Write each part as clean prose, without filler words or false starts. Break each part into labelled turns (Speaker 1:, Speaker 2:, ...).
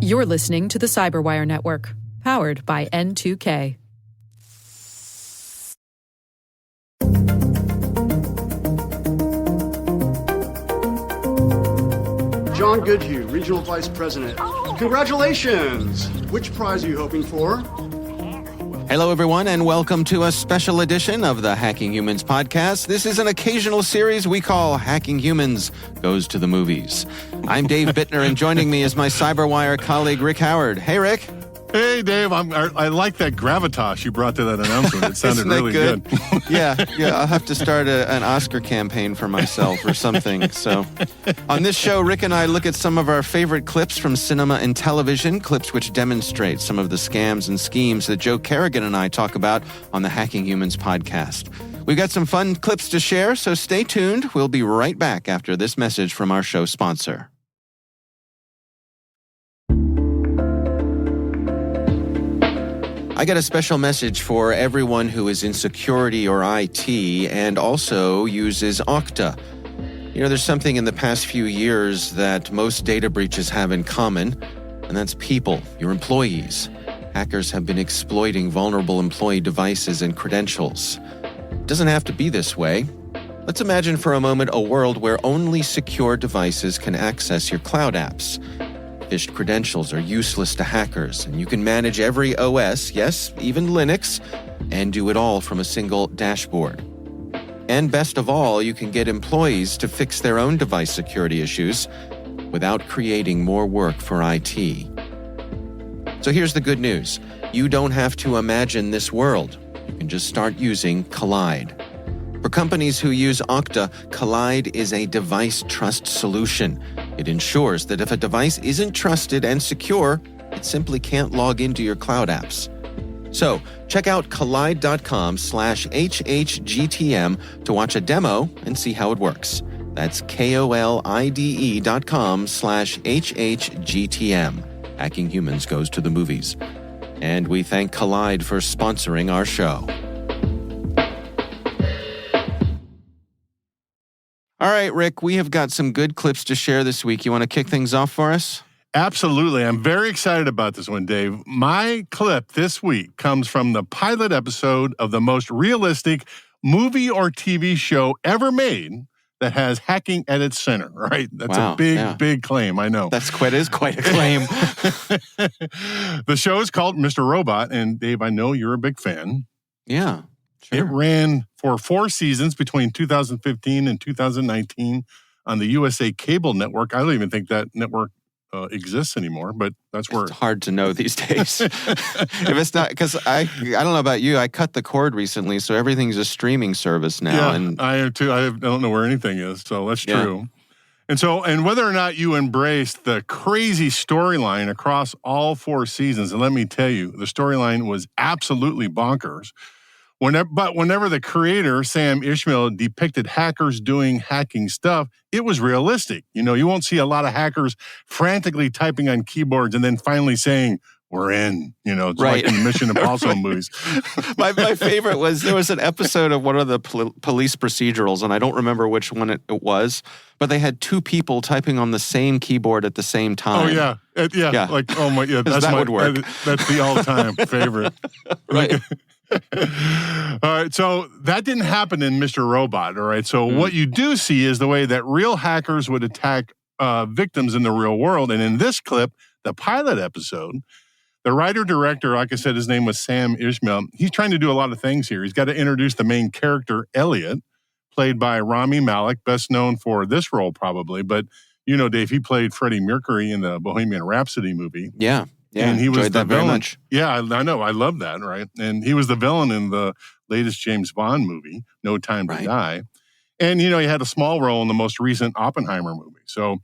Speaker 1: You're listening to the CyberWire Network, powered by N2K.
Speaker 2: John Goodhue, Regional Vice President. Congratulations! Which prize are you hoping for?
Speaker 3: Hello, everyone, and welcome to a special edition of the Hacking Humans podcast. This is an occasional series we call Hacking Humans Goes to the Movies. I'm Dave Bittner, and joining me is my CyberWire colleague, Rick Howard. Hey, Rick.
Speaker 4: Hey, Dave. I like that gravitas you brought to that announcement. It sounded really good.
Speaker 3: Yeah, I'll have to start an Oscar campaign for myself or something. So, on this show, Rick and I look at some of our favorite clips from cinema and television, clips which demonstrate some of the scams and schemes that Joe Carrigan and I talk about on the Hacking Humans podcast. We've got some fun clips to share, so stay tuned. We'll be right back after this message from our show sponsor. I got a special message for everyone who is in security or IT and also uses Okta. You know, there's something in the past few years that most data breaches have in common, and that's people, your employees. Hackers have been exploiting vulnerable employee devices and credentials. It doesn't have to be this way. Let's imagine for a moment a world where only secure devices can access your cloud apps. Phished credentials are useless to hackers, and you can manage every OS, yes, even Linux, and do it all from a single dashboard. And best of all, you can get employees to fix their own device security issues without creating more work for IT. So here's the good news. You don't have to imagine this world. You can just start using Collide. For companies who use Okta, Collide is a device trust solution. It ensures that if a device isn't trusted and secure, it simply can't log into your cloud apps. So, check out collide.com/HHGTM to watch a demo and see how it works. That's KOLIDE.com/HHGTM. Hacking Humans Goes to the Movies. And we thank Collide for sponsoring our show. All right, Rick, we have got some good clips to share this week. You want to kick things off for us?
Speaker 4: Absolutely. I'm very excited about this one, Dave. My clip this week comes from the pilot episode of the most realistic movie or TV show ever made that has hacking at its center, right? That's a big claim, I know.
Speaker 3: Is quite a claim.
Speaker 4: The show is called Mr. Robot, and Dave, I know you're a big fan.
Speaker 3: Yeah. Sure.
Speaker 4: It ran for 4 seasons between 2015 and 2019 on the USA Cable Network. I don't even think that network exists anymore, but that's where...
Speaker 3: It's hard to know these days. If it's not, because I don't know about you, I cut the cord recently, so everything's a streaming service now.
Speaker 4: Yeah, and I am too. I don't know where anything is, so that's true. And whether or not you embrace the crazy storyline across all 4 seasons, and let me tell you, the storyline was absolutely bonkers. Whenever the creator, Sam Ishmael, depicted hackers doing hacking stuff, it was realistic. You know, you won't see a lot of hackers frantically typing on keyboards and then finally saying, "We're in." You know, it's like in the Mission Impossible movies.
Speaker 3: My favorite was, there was an episode of one of the police procedurals, and I don't remember which one it was, but they had 2 people typing on the same keyboard at the same time.
Speaker 4: Oh, yeah. Yeah. Like, oh, my, yeah.
Speaker 3: That's would work.
Speaker 4: That's the all-time favorite.
Speaker 3: Right.
Speaker 4: All right, so that didn't happen in Mr. Robot, all right? So what you do see is the way that real hackers would attack victims in the real world. And in this clip, the pilot episode, the writer-director, like I said, his name was Sam Ishmael. He's trying to do a lot of things here. He's got to introduce the main character, Elliot, played by Rami Malek, best known for this role probably. But, you know, Dave, he played Freddie Mercury in the Bohemian Rhapsody movie.
Speaker 3: Yeah. Yeah,
Speaker 4: and he was the
Speaker 3: very
Speaker 4: villain.
Speaker 3: Much.
Speaker 4: Yeah, I know. I love that, right? And he was the villain in the latest James Bond movie, No Time to Die. And, you know, he had a small role in the most recent Oppenheimer movie. So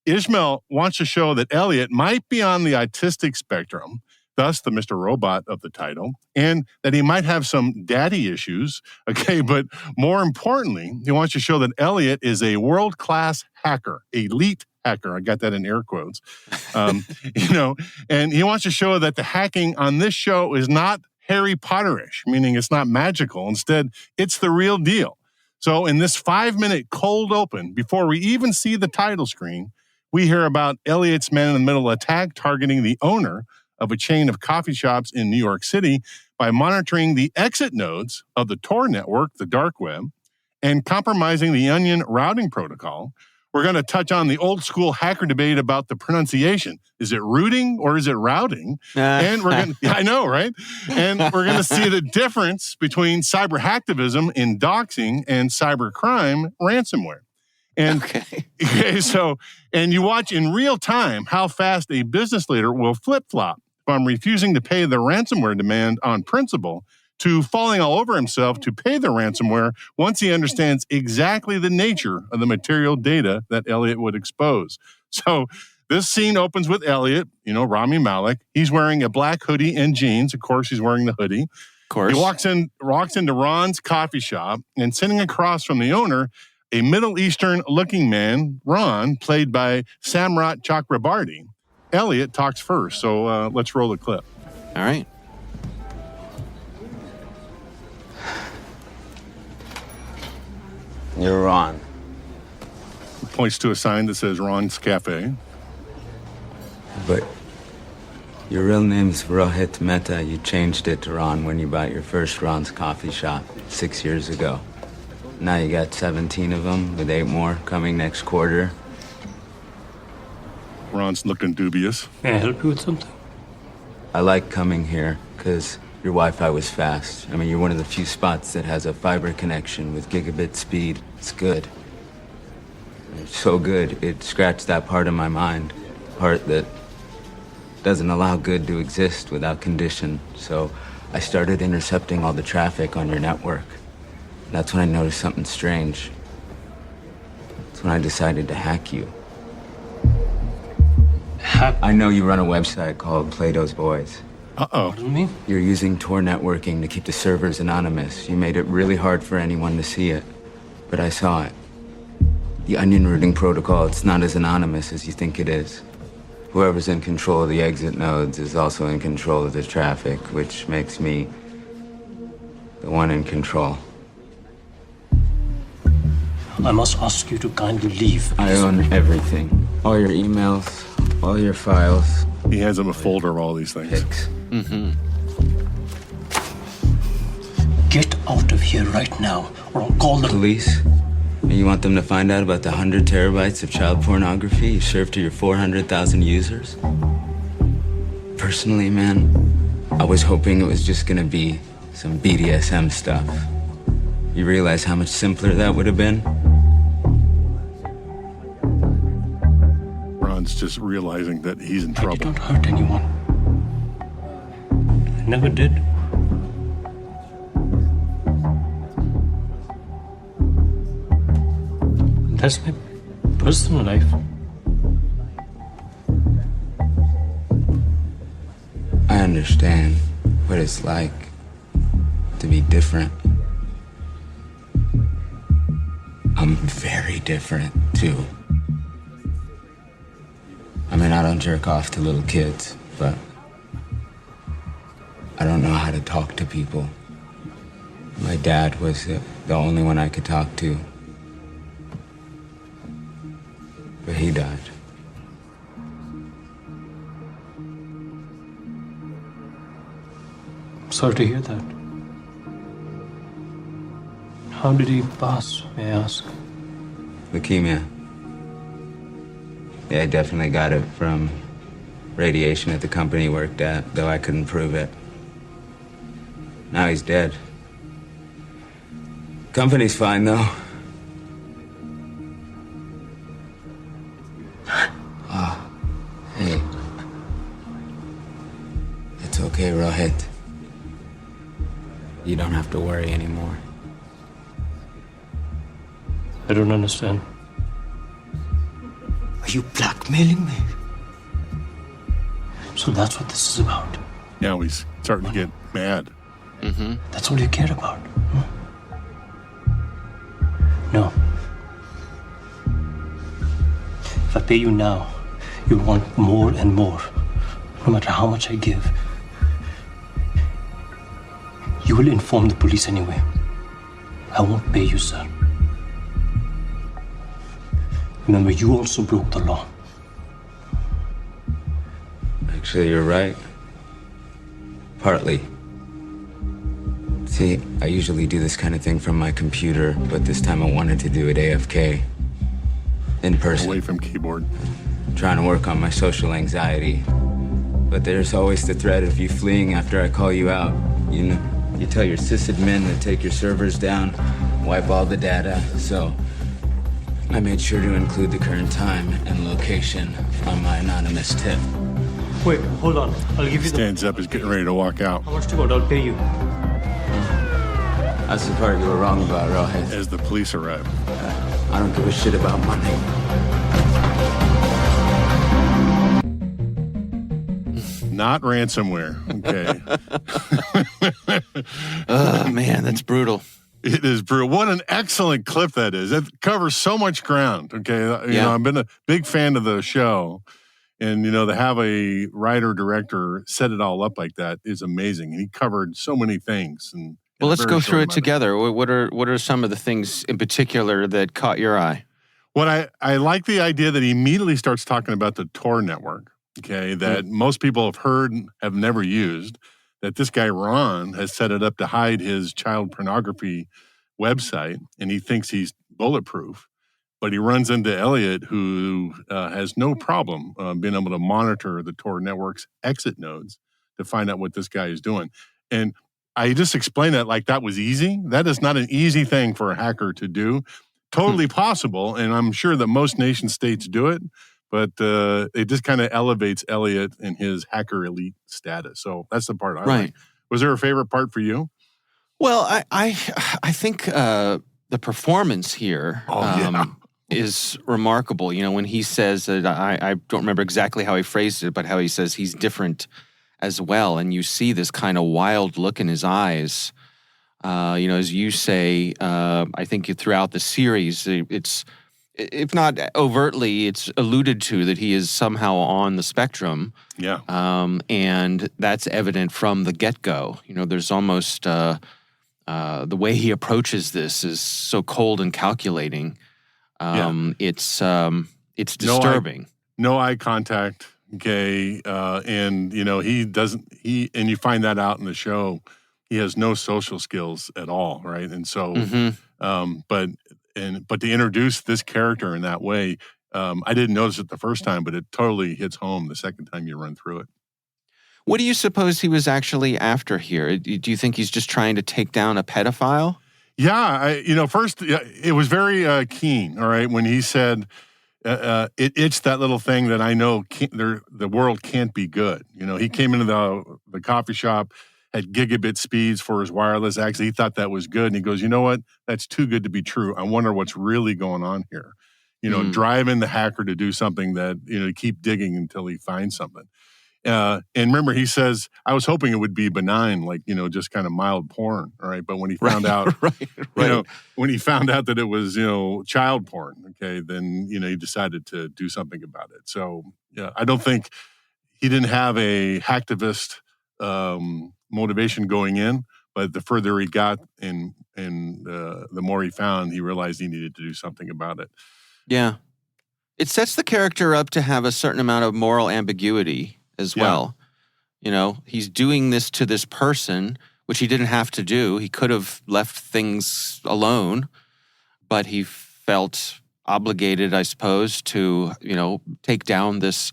Speaker 4: Ishmael wants to show that Elliot might be on the autistic spectrum, thus the Mr. Robot of the title, and that he might have some daddy issues, okay? But more importantly, he wants to show that Elliot is a world-class hacker, elite hacker. I got that in air quotes. You know, and he wants to show that the hacking on this show is not Harry Potterish, meaning it's not magical. Instead, it's the real deal. So in this 5-minute cold open, before we even see the title screen, we hear about Elliot's man-in-the-middle attack targeting the owner of a chain of coffee shops in New York City by monitoring the exit nodes of the Tor network, the dark web, and compromising the Onion routing protocol. We're going to touch on the old school hacker debate about the pronunciation. Is it rooting or is it routing? And we're going to, I know, right? And we're going to see the difference between cyber hacktivism in doxing and cyber crime ransomware. And and you watch in real time how fast a business leader will flip-flop from refusing to pay the ransomware demand on principle to falling all over himself to pay the ransomware once he understands exactly the nature of the material data that Elliot would expose. So this scene opens with Elliot, Rami Malek. He's wearing a black hoodie and jeans. Of course, he's wearing the hoodie. Of course. He walks into Ron's coffee shop, and sitting across from the owner, a Middle Eastern-looking man, Ron, played by Samrat Chakrabarti. Elliot talks first, so let's roll the clip.
Speaker 3: All right.
Speaker 5: You're Ron.
Speaker 4: He points to a sign that says Ron's Cafe.
Speaker 5: But your real name's Rohit Mehta. You changed it to Ron when you bought your first Ron's coffee shop 6 years ago. Now you got 17 of them, with 8 more coming next quarter.
Speaker 4: Ron's looking dubious.
Speaker 6: Can I help you with something?
Speaker 5: I like coming here because your Wi-Fi was fast. I mean, you're one of the few spots that has a fiber connection with gigabit speed. It's good. It's so good, it scratched that part of my mind. Part that doesn't allow good to exist without condition. So I started intercepting all the traffic on your network. That's when I noticed something strange. That's when I decided to hack you. I know you run a website called Plato's Boys.
Speaker 4: Uh-oh.
Speaker 6: Pardon me?
Speaker 5: You're using Tor networking to keep the servers anonymous. You made it really hard for anyone to see it, but I saw it. The Onion routing protocol, it's not as anonymous as you think it is. Whoever's in control of the exit nodes is also in control of the traffic, which makes me the one in control.
Speaker 6: I must ask you to kindly leave.
Speaker 5: I own everything. All your emails, all your files.
Speaker 4: He hands him a folder of all these things.
Speaker 5: Pics.
Speaker 6: Get out of here right now, or I'll call the
Speaker 5: Police? You want them to find out about the 100 terabytes of child pornography you served to your 400,000 users? Personally, man, I was hoping it was just gonna be some BDSM stuff. You realize how much simpler that would have been?
Speaker 4: Ron's just realizing that he's in trouble.
Speaker 6: I did not hurt anyone. I never did. That's my personal life.
Speaker 5: I understand what it's like to be different. I'm very different, too. I mean, I don't jerk off to little kids, but I don't know how to talk to people. My dad was the only one I could talk to. But he died.
Speaker 6: Sorry to hear that. How did he pass, may I ask?
Speaker 5: Leukemia. Yeah, I definitely got it from radiation at the company he worked at, though I couldn't prove it. Now he's dead. Company's fine, though. Hey. It's okay, Rohit. You don't have to worry anymore.
Speaker 6: I don't understand. Are you blackmailing me? So that's what this is about.
Speaker 4: Now he's starting to get mad.
Speaker 6: That's all you care about. No. If I pay you now, you want more and more. No matter how much I give. You will inform the police anyway. I won't pay you, sir. Remember, you also broke the law.
Speaker 5: Actually, you're right. Partly. See, I usually do this kind of thing from my computer, but this time I wanted to do it AFK. In person.
Speaker 4: Away from keyboard.
Speaker 5: Trying to work on my social anxiety. But there's always the threat of you fleeing after I call you out. You know, you tell your sysadmin to take your servers down, wipe all the data, so I made sure to include the current time and location on my anonymous tip.
Speaker 6: Wait, hold on. I'll give you
Speaker 4: Stands up, is getting ready to walk out.
Speaker 6: How much to go? I'll pay you.
Speaker 5: That's the part you were wrong about, Rohit.
Speaker 4: As the police arrive.
Speaker 5: I don't give a shit about money.
Speaker 4: Not ransomware. Okay.
Speaker 3: Oh, man, that's brutal.
Speaker 4: It is brutal. What an excellent clip that is. It covers so much ground. Okay. You know, I've been a big fan of the show. And, you know, to have a writer-director set it all up like that is amazing. And he covered so many things. And
Speaker 3: well, let's go through it together. What are some of the things in particular that caught your eye?
Speaker 4: Well, I like the idea that he immediately starts talking about the Tor network, okay, that most people have heard, have never used, that this guy, Ron, has set it up to hide his child pornography website, and he thinks he's bulletproof. But he runs into Elliot, who has no problem being able to monitor the Tor network's exit nodes to find out what this guy is doing. And I just explained that like that was easy. That is not an easy thing for a hacker to do. Totally possible, and I'm sure that most nation states do it, but it just kind of elevates Elliot and his hacker elite status. So that's the part I like. Was there a favorite part for you?
Speaker 3: Well, I think the performance here is remarkable. You know, when he says that, I don't remember exactly how he phrased it, but how he says he's different as well. And you see this kind of wild look in his eyes. You know, as you say, I think throughout the series, it's, if not overtly, it's alluded to that he is somehow on the spectrum.
Speaker 4: Yeah.
Speaker 3: And that's evident from the get-go. You know, there's almost the way he approaches this is so cold and calculating. It's disturbing.
Speaker 4: No eye contact. Okay. And you know, and you find that out in the show, he has no social skills at all. Right. And so, but to introduce this character in that way, I didn't notice it the first time, but it totally hits home the second time you run through it.
Speaker 3: What do you suppose he was actually after here? Do you think he's just trying to take down a pedophile?
Speaker 4: Yeah, first it was very keen. All right, when he said it's that little thing that I know the world can't be good. You know, he came into the coffee shop, had gigabit speeds for his wireless access. He thought that was good, and he goes, you know what? That's too good to be true. I wonder what's really going on here. You know, driving the hacker to do something that keep digging until he finds something. And remember, he says, I was hoping it would be benign, like, just kind of mild porn. All right. But when he found out, when he found out that it was, child porn, okay, then, he decided to do something about it. So, yeah, I don't think he didn't have a hacktivist motivation going in, but the further he got and the more he found, he realized he needed to do something about it.
Speaker 3: Yeah. It sets the character up to have a certain amount of moral ambiguity as well. You know, he's doing this to this person, which he didn't have to do. He could have left things alone, but he felt obligated, I suppose, to, take down this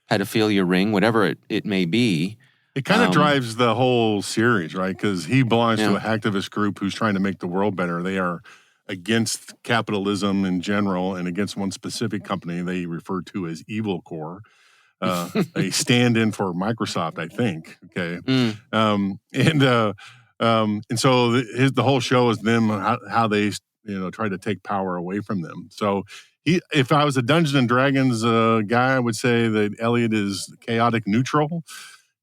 Speaker 3: pedophilia ring, whatever it may be.
Speaker 4: It kind of drives the whole series, right? Because he belongs to a hacktivist group who's trying to make the world better. They are against capitalism in general and against one specific company they refer to as Evil Corps. A stand-in for Microsoft, I think. Okay, and so the whole show is them how they try to take power away from them. So if I was a Dungeons and Dragons guy, I would say that Elliot is chaotic neutral,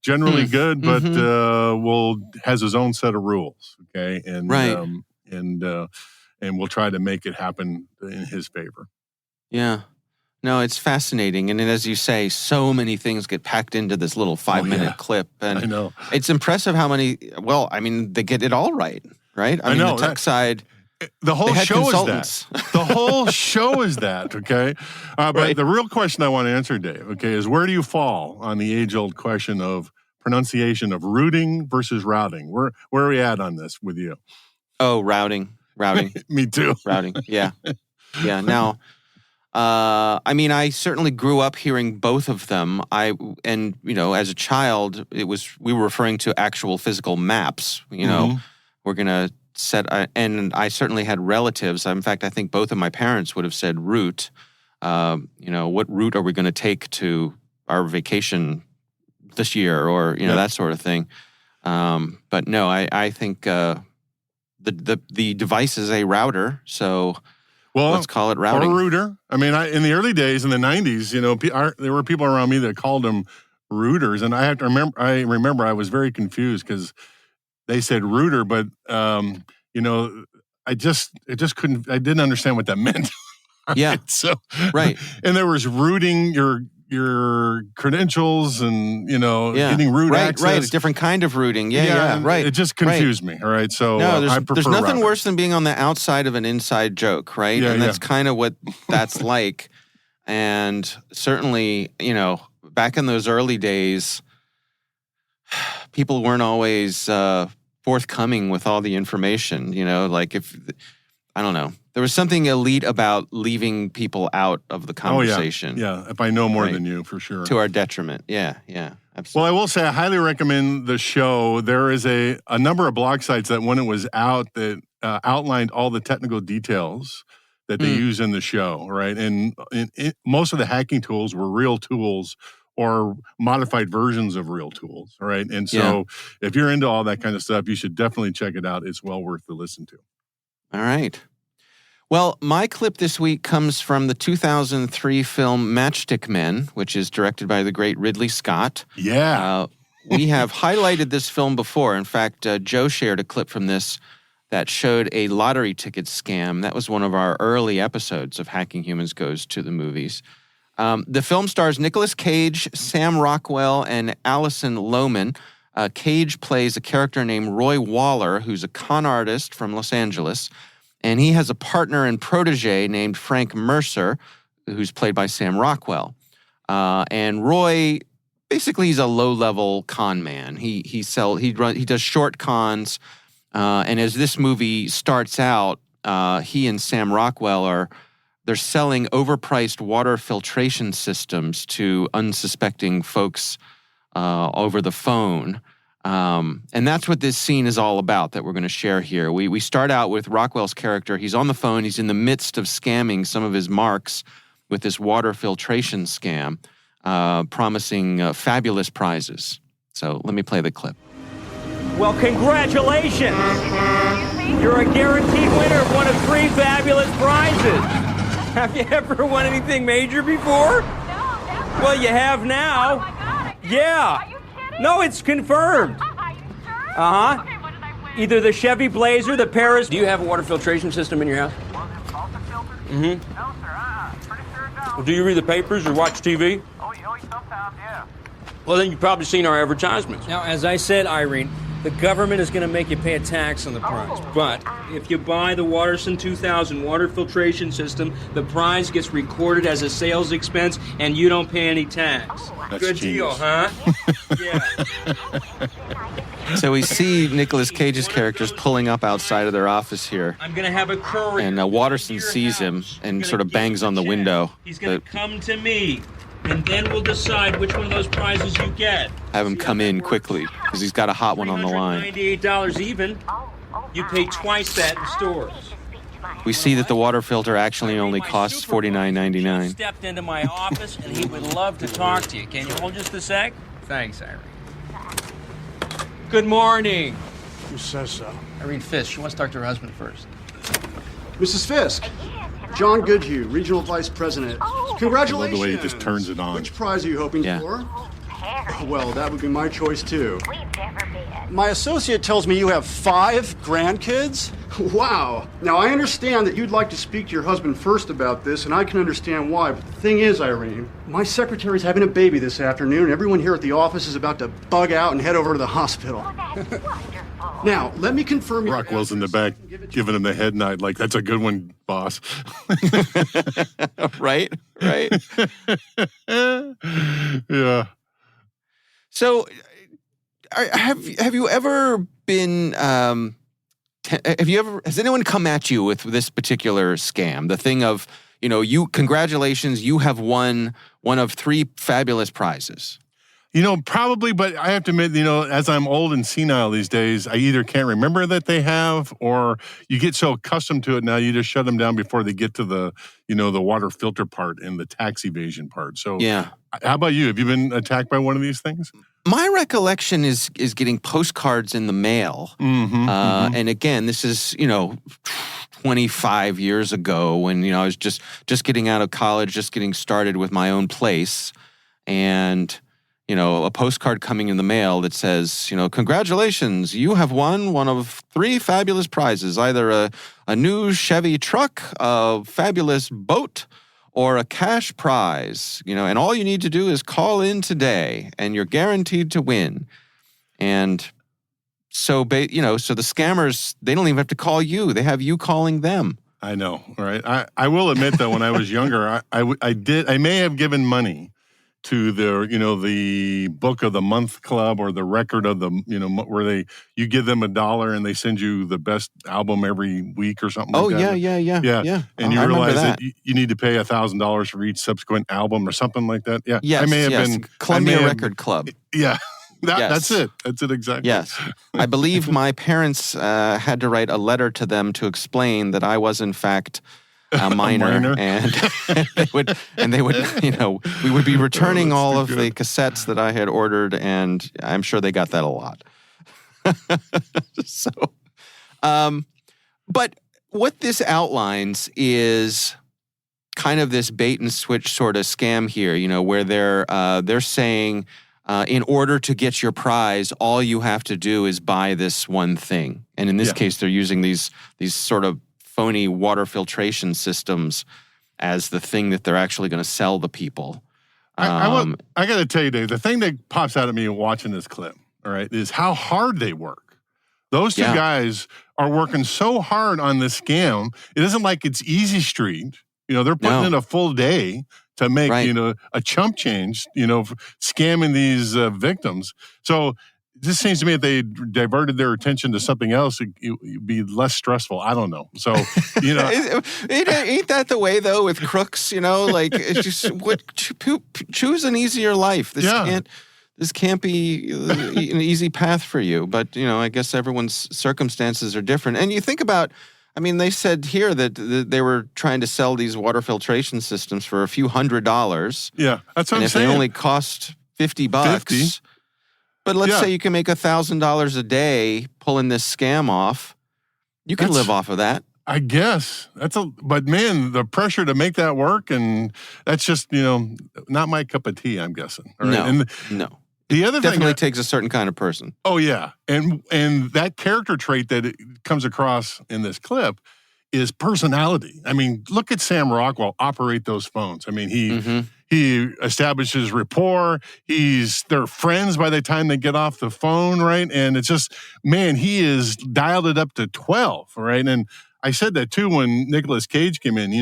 Speaker 4: generally good, but has his own set of rules. Okay, and we'll try to make it happen in his favor.
Speaker 3: Yeah. No, it's fascinating. And as you say, so many things get packed into this little 5-minute clip. And
Speaker 4: I know.
Speaker 3: It's impressive how many, they get it all right? I mean, the tech side,
Speaker 4: The whole
Speaker 3: They had
Speaker 4: show
Speaker 3: consultants.
Speaker 4: is that. The whole show is that, okay? But
Speaker 3: Right.
Speaker 4: the real question I want to answer, Dave, okay, is where do you fall on the age-old question of pronunciation of rooting versus routing? Where are we at on this with you?
Speaker 3: Oh, routing.
Speaker 4: Me too.
Speaker 3: Routing. Yeah. Yeah. Now, I mean, I certainly grew up hearing both of them. And as a child, we were referring to actual physical maps. We're going to set, and I certainly had relatives. In fact, I think both of my parents would have said route. What route are we going to take to our vacation this year, or that sort of thing. But no, I think the device is a router, so let's call it routing.
Speaker 4: Or a router. I mean, in the early days, in the 90s, there were people around me that called them routers, and I remember I was very confused because they said router, but I didn't understand what that meant.
Speaker 3: Yeah.
Speaker 4: So
Speaker 3: right.
Speaker 4: And there was routing your credentials and getting root access.
Speaker 3: Right, a different kind of routing. Yeah, right.
Speaker 4: It just confused me. All right, so
Speaker 3: no,
Speaker 4: I prefer
Speaker 3: there's nothing
Speaker 4: routing.
Speaker 3: worse than being on the outside of an inside joke, right?
Speaker 4: Yeah,
Speaker 3: and that's kind of what that's like. And certainly, back in those early days, people weren't always forthcoming with all the information. Like I don't know. There was something elite about leaving people out of the conversation.
Speaker 4: Oh, yeah. If I know more than you, for sure.
Speaker 3: To our detriment. Yeah, absolutely.
Speaker 4: Well, I will say I highly recommend the show. There is a number of blog sites that when it was out that outlined all the technical details that they use in the show, right? And most of the hacking tools were real tools or modified versions of real tools, right? And so if you're into all that kind of stuff, you should definitely check it out. It's well worth the listen to.
Speaker 3: All right. Well, my clip this week comes from the 2003 film Matchstick Men, which is directed by the great Ridley Scott.
Speaker 4: Yeah.
Speaker 3: We have highlighted this film before. In fact, Joe shared a clip from this that showed a lottery ticket scam. That was one of our early episodes of Hacking Humans Goes to the Movies. The film stars Nicolas Cage, Sam Rockwell, and Alison Lohman. Cage plays a character named Roy Waller, who's a con artist from Los Angeles. And he has a partner and protege named Frank Mercer, who's played by Sam Rockwell. And Roy, basically, he's a low-level con man. He does short cons. And as this movie starts out, he and Sam Rockwell they're selling overpriced water filtration systems to unsuspecting folks over the phone. And that's what this scene is all about that we're going to share here. We start out with Rockwell's character. He's on the phone. He's in the midst of scamming some of his marks with this water filtration scam, promising fabulous prizes. So let me play the clip.
Speaker 7: Well, congratulations! You're a guaranteed winner of one of 3 fabulous prizes. Have you ever won anything major before?
Speaker 8: No, never.
Speaker 7: Well, you have now.
Speaker 8: Oh my God!
Speaker 7: Yeah.
Speaker 8: Are you kidding?
Speaker 7: No, it's confirmed.
Speaker 8: Are you sure?
Speaker 7: Uh-huh.
Speaker 8: Okay, what did I win?
Speaker 7: Either the Chevy Blazer, the Paris... Do you have a water filtration system in your house? Mm-hmm.
Speaker 8: No, sir. Pretty sure it don't.
Speaker 7: Well, do you read the papers or watch TV?
Speaker 8: Oh, sometimes, yeah.
Speaker 7: Well, then you've probably seen our advertisements. Now, as I said, Irene, the government is going to make you pay a tax on the prize. But if you buy the Waterson 2000 water filtration system, the prize gets recorded as a sales expense and you don't pay any tax.
Speaker 4: That's
Speaker 7: Good deal,
Speaker 4: genius.
Speaker 7: huh? Yeah.
Speaker 3: So we see Nicolas Cage's characters pulling up outside of their office here.
Speaker 7: I'm going to have a courier.
Speaker 3: And Watterson sees him and sort of bangs on the window.
Speaker 7: He's going to come to me, and then we'll decide which one of those prizes you get.
Speaker 3: Have him come in quickly because he's got a hot one on the line.
Speaker 7: $98 even. You pay twice that in stores.
Speaker 3: We see that the water filter actually only costs $49.99.
Speaker 7: Stepped into my office, and he would love to talk to you. Can you hold just a sec? Thanks, Irene. Good morning.
Speaker 2: Who says so?
Speaker 7: Irene Fisk. She wants to talk to her husband first.
Speaker 2: Mrs. Fisk. John Goodhue, Regional Vice President. Congratulations.
Speaker 4: I love the way he just turns it on.
Speaker 2: Which prize are you hoping for? Well, that would be my choice, too.
Speaker 8: We've never been.
Speaker 2: My associate tells me you have 5 grandkids? Wow. Now, I understand that you'd like to speak to your husband first about this, and I can understand why. But the thing is, Irene, my secretary's having a baby this afternoon, and everyone here at the office is about to bug out and head over to the hospital.
Speaker 8: Well, that's wonderful.
Speaker 2: Now, let me confirm your
Speaker 4: Rockwell's in the
Speaker 2: address.
Speaker 4: back giving him the head nod like, that's a good one, boss.
Speaker 3: Right.
Speaker 4: Yeah.
Speaker 3: So, have you ever been? Has anyone come at you with this particular scam? The thing of, congratulations, you have won one of 3 fabulous prizes.
Speaker 4: Probably, but I have to admit, as I'm old and senile these days, I either can't remember that they have, or you get so accustomed to it now, you just shut them down before they get to the, the water filter part and the tax evasion part. So,
Speaker 3: yeah.
Speaker 4: How about you? Have you been attacked by one of these things?
Speaker 3: My recollection is getting postcards in the mail. And again, this is, 25 years ago when, I was just getting out of college, just getting started with my own place. And a postcard coming in the mail that says, congratulations, you have won one of 3 fabulous prizes, either a new Chevy truck, a fabulous boat, or a cash prize, and all you need to do is call in today and you're guaranteed to win. And so, so the scammers, they don't even have to call you. They have you calling them.
Speaker 4: I know, right? I will admit that when I was younger, I may have given money to the book of the month club or the record of the, where you give them $1 and they send you the best album every week or something like that. Yeah. And you realize that you need to pay $1,000 for each subsequent album or something like that. Yeah.
Speaker 3: Yes,
Speaker 4: I may have been
Speaker 3: Columbia Record Club.
Speaker 4: Yeah. That's it. That's it exactly.
Speaker 3: Yes. I believe my parents had to write a letter to them to explain that I was in fact a minor. And they would, we would be returning all of the cassettes that I had ordered, and I'm sure they got that a lot. But what this outlines is kind of this bait and switch sort of scam here, where they're saying, in order to get your prize, all you have to do is buy this one thing. And in this case, they're using these sort of phony water filtration systems as the thing that they're actually going to sell the people.
Speaker 4: I got to tell you, Dave, the thing that pops out at me watching this clip, all right, is how hard they work. Those 2 guys are working so hard on this scam. It isn't like it's easy street. They're putting in a full day to make, a chump change, scamming these victims. So it just seems to me if they diverted their attention to something else, it'd be less stressful. I don't know. So,
Speaker 3: ain't that the way though with crooks? Like it's just choose an easier life. This can't be an easy path for you. But I guess everyone's circumstances are different. And you think about, they said here that they were trying to sell these water filtration systems for a few $100s.
Speaker 4: Yeah, that's what I'm saying.
Speaker 3: And if they only cost $50. But let's say you can make $1,000 a day pulling this scam off. You can live off of that.
Speaker 4: I guess but man, the pressure to make that work, and that's just, not my cup of tea, I'm guessing. Right?
Speaker 3: No.
Speaker 4: The other thing
Speaker 3: definitely takes a certain kind of person.
Speaker 4: Oh yeah. And that character trait that it comes across in this clip is personality. Look at Sam Rockwell operate those phones. He establishes rapport. They're friends by the time they get off the phone, right? And it's just, man, he is dialed it up to 12, right? And I said that too when Nicolas Cage came in.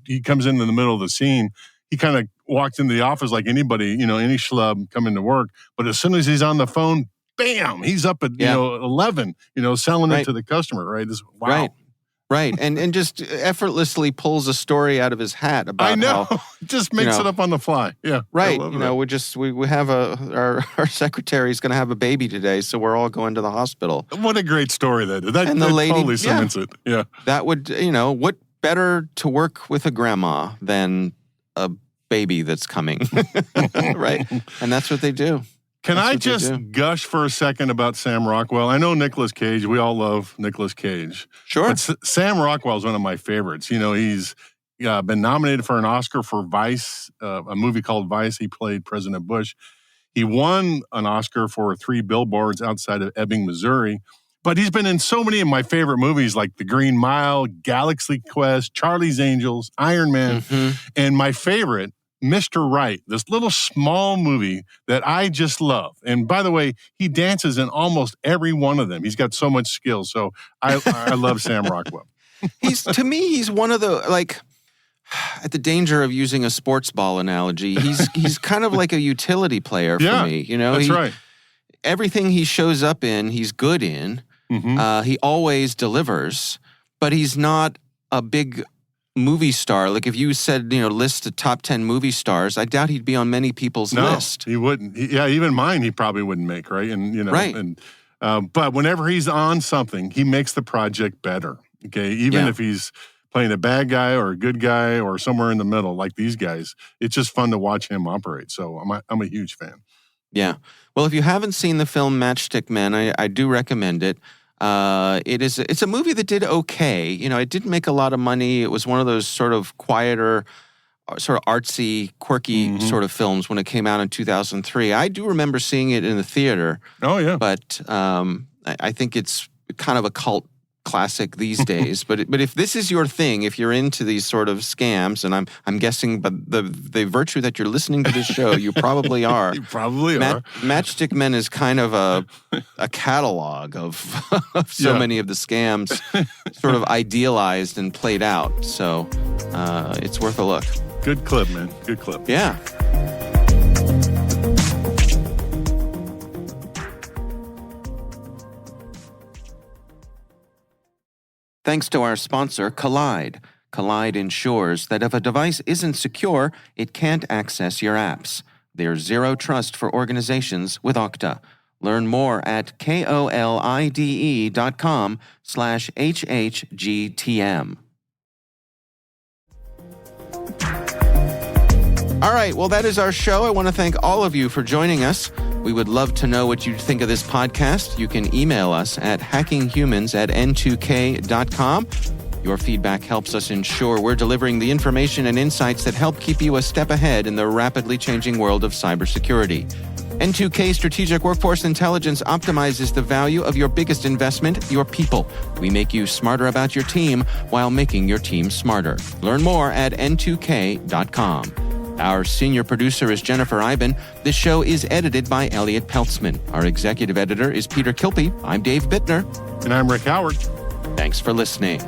Speaker 4: He comes in the middle of the scene. He kind of walked into the office like anybody, any schlub coming to work. But as soon as he's on the phone, bam, he's up at 11, selling it to the customer, right? Wow.
Speaker 3: Right, and just effortlessly pulls a story out of his hat about
Speaker 4: I know.
Speaker 3: how
Speaker 4: just makes it up on the fly. Yeah,
Speaker 3: right. We have our secretary's going to have a baby today, so we're all going to the hospital.
Speaker 4: What a great story that is. That totally cements it. Yeah,
Speaker 3: that would what better to work with a grandma than a baby that's coming, right? And that's what they do.
Speaker 4: Can I just gush for a second about Sam Rockwell? I know Nicolas Cage. We all love Nicolas Cage.
Speaker 3: Sure.
Speaker 4: But Sam Rockwell is one of my favorites. He's been nominated for an Oscar for Vice, a movie called Vice. He played President Bush. He won an Oscar for 3 Billboards outside of Ebbing, Missouri. But he's been in so many of my favorite movies like The Green Mile, Galaxy Quest, Charlie's Angels, Iron Man. And my favorite, Mr. Right, this little small movie that I just love. And by the way, he dances in almost every one of them. He's got so much skill. So I love Sam Rockwell.
Speaker 3: To me, he's one of the, like, at the danger of using a sports ball analogy, he's kind of like a utility player for me. You know,
Speaker 4: that's right.
Speaker 3: Everything he shows up in, he's good in. Mm-hmm. He always delivers, but he's not a big movie star. Like if you said, list the top 10 movie stars, I doubt he'd be on many people's list.
Speaker 4: He wouldn't. Even mine, he probably wouldn't make, right? And,
Speaker 3: right.
Speaker 4: And, but whenever he's on something, he makes the project better. Okay. Even if he's playing a bad guy or a good guy or somewhere in the middle, like these guys, it's just fun to watch him operate. So I'm a huge fan.
Speaker 3: Yeah. Well, if you haven't seen the film Matchstick Men, I do recommend it. It's a movie that did okay. It didn't make a lot of money. It was one of those sort of quieter, sort of artsy, quirky sort of films when it came out in 2003. I do remember seeing it in the theater.
Speaker 4: Oh, yeah.
Speaker 3: But I think it's kind of a cult classic these days. But if this is your thing, if you're into these sort of scams, and I'm guessing by the virtue that you're listening to this show, you probably are.
Speaker 4: You probably are.
Speaker 3: Matchstick Men is kind of a catalog of so many of the scams sort of idealized and played out. So it's worth a look.
Speaker 4: Good clip, man. Good clip.
Speaker 3: Yeah. Thanks to our sponsor, Collide. Collide ensures that if a device isn't secure, it can't access your apps. There's zero trust for organizations with Okta. Learn more at kolide.com/HHGTM. All right, well, that is our show. I want to thank all of you for joining us. We would love to know what you think of this podcast. You can email us at hackinghumans@n2k.com. Your feedback helps us ensure we're delivering the information and insights that help keep you a step ahead in the rapidly changing world of cybersecurity. N2K Strategic Workforce Intelligence optimizes the value of your biggest investment, your people. We make you smarter about your team while making your team smarter. Learn more at n2k.com. Our senior producer is Jennifer Iben. This show is edited by Elliot Peltzman. Our executive editor is Peter Kilpie. I'm Dave Bittner.
Speaker 4: And I'm Rick Howard.
Speaker 3: Thanks for listening.